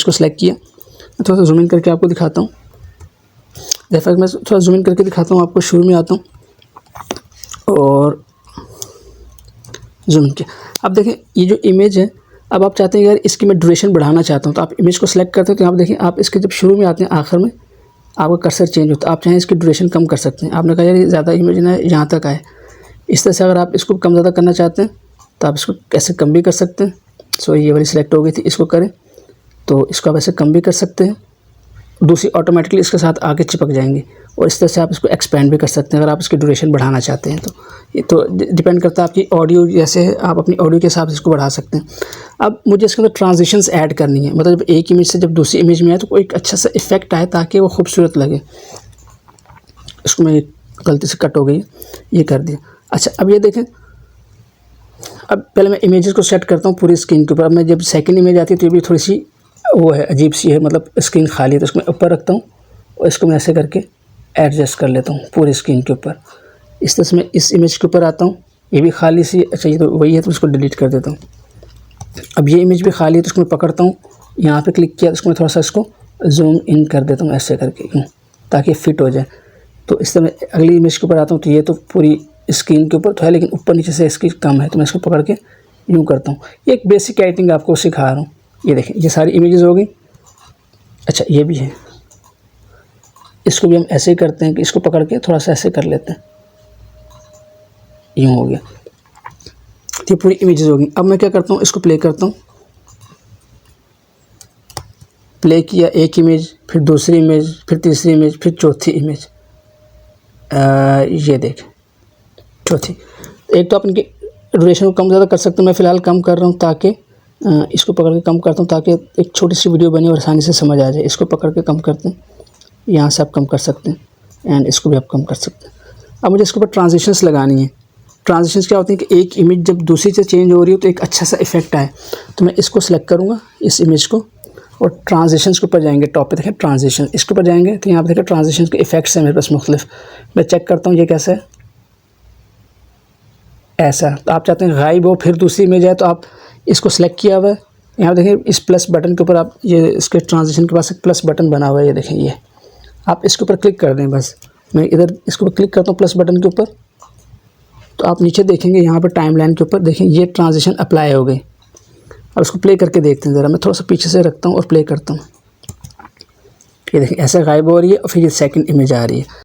इसको सेलेक्ट किया, थोड़ा सा जूम इन करके आपको दिखाता हूँ। जैसा कि मैं थोड़ा जूम इन करके दिखाता हूँ आपको, शुरू में आता हूँ और जूम इन किया। अब देखें ये जो इमेज है, अब आप चाहते हैं यार इसकी मैं ड्यूरेशन बढ़ाना चाहता हूँ, तो आप इमेज को सेलेक्ट करते हैं तो आप देखें आप इसके जब शुरू में आते हैं आखिर में आपका कर्सर चेंज होता है। आप चाहें इसकी ड्यूरेशन कम कर सकते हैं। आपने कहा यार ज़्यादा इमेज ना यहाँ तक आए, इस तरह से अगर आप इसको कम ज़्यादा करना चाहते हैं तो आप इसको कैसे कम भी कर सकते हैं। सो ये वाली सिलेक्ट हो गई थी, इसको करें तो इसको आप ऐसे कम भी कर सकते हैं, दूसरी ऑटोमेटिकली इसके साथ आगे चिपक जाएंगी। और इस तरह से आप इसको एक्सपेंड भी कर सकते हैं अगर आप इसकी ड्यूरेशन बढ़ाना चाहते हैं तो। ये तो डिपेंड करता है आपकी ऑडियो, जैसे आप अपनी ऑडियो के हिसाब से इसको बढ़ा सकते हैं। अब मुझे इसके अंदर ट्रांजिशंस ऐड करनी है, मतलब जब एक इमेज से जब दूसरी इमेज में आए तो कोई एक अच्छा सा इफेक्ट आए ताकि वो खूबसूरत लगे। इसको मैं गलती से कट हो गई, ये कर दिया। अच्छा अब ये देखें, अब पहले मैं इमेजेस को सेट करता हूँ पूरी स्क्रीन के ऊपर। अब मैं जब सेकंड इमेज आती है तो ये भी थोड़ी सी वो है, अजीब सी है, मतलब स्क्रीन खाली है, तो इसको मैं ऊपर रखता हूँ और इसको मैं ऐसे करके एडजस्ट कर लेता हूँ पूरी स्क्रीन के ऊपर। इस तरह से मैं इस इमेज के ऊपर आता हूँ, ये भी खाली सी, अच्छा ये तो वही है तो इसको डिलीट कर देता हूँ। अब ये इमेज भी खाली है तो इसको मैं पकड़ता हूँ, यहाँ पे क्लिक किया तो इसको मैं थोड़ा सा इसको जूम इन कर देता हूँ ऐसे करके यूँ, ताकि फिट हो जाए। तो इस तरह मैं अगली इमेज के ऊपर आता हूँ तो ये तो पूरी स्क्रीन के ऊपर तो है लेकिन ऊपर नीचे से इसकी कम है, तो मैं इसको पकड़ के यूँ करता हूँ। ये एक बेसिक एडिटिंग आपको सिखा रहा हूँ। ये देखें ये सारी इमेजेस हो गई। अच्छा ये भी है, इसको भी हम ऐसे ही करते हैं कि इसको पकड़ के थोड़ा सा ऐसे कर लेते हैं, यूँ हो गया। ये पूरी इमेजेस हो गई। अब मैं क्या करता हूँ, इसको प्ले करता हूँ। प्ले किया, एक इमेज, फिर दूसरी इमेज, फिर तीसरी इमेज, फिर चौथी इमेज। ये देख चौथी। एक तो आप इनकी ड्यूरेशन को कम ज़्यादा कर सकते हैं, मैं फ़िलहाल कम कर रहा हूँ ताकि इसको पकड़ के कम करता हूँ ताकि एक छोटी सी वीडियो बने और आसानी से समझ आ जाए। इसको पकड़ के कम करते हैं, यहाँ से आप कम कर सकते हैं एंड इसको भी आप कम कर सकते हैं। अब मुझे इसके ऊपर ट्रांजिशंस लगानी है। ट्रांजिशंस क्या होती हैं कि एक इमेज जब दूसरी से चेंज हो रही हो तो एक अच्छा सा इफेक्ट आए। तो मैं इसको सेलेक्ट करूँगा, इस इमेज को, और ट्रांजिशंस के ऊपर जाएंगे, टॉप पे देखें ट्रांजिशन, इसके ऊपर जाएंगे तो यहाँ पे देखें ट्रांजिशंस के इफेक्ट्स हैं मेरे पास मुख्तलिफ। मैं चेक करता हूँ ये कैसा है, ऐसा। तो आप चाहते हैं गायब हो फिर दूसरी इमेज आए तो आप इसको सेलेक्ट किया हुआ है, यहाँ देखें इस प्लस बटन के ऊपर आप ये इसके ट्रांजिशन के पास एक प्लस बटन बना हुआ है, ये देखें ये आप इसके ऊपर क्लिक कर दें। बस मैं इधर इसके ऊपर क्लिक करता हूँ प्लस बटन के ऊपर, तो आप नीचे देखेंगे यहाँ पर टाइमलाइन के ऊपर देखें ये ट्रांजिशन अप्लाई हो गई। अब इसको प्ले करके देखते हैं ज़रा, मैं थोड़ा सा पीछे से रखता हूँ और प्ले करता हूँ। ये देखें ऐसे गायब हो रही है और फिर ये सेकंड इमेज आ रही है।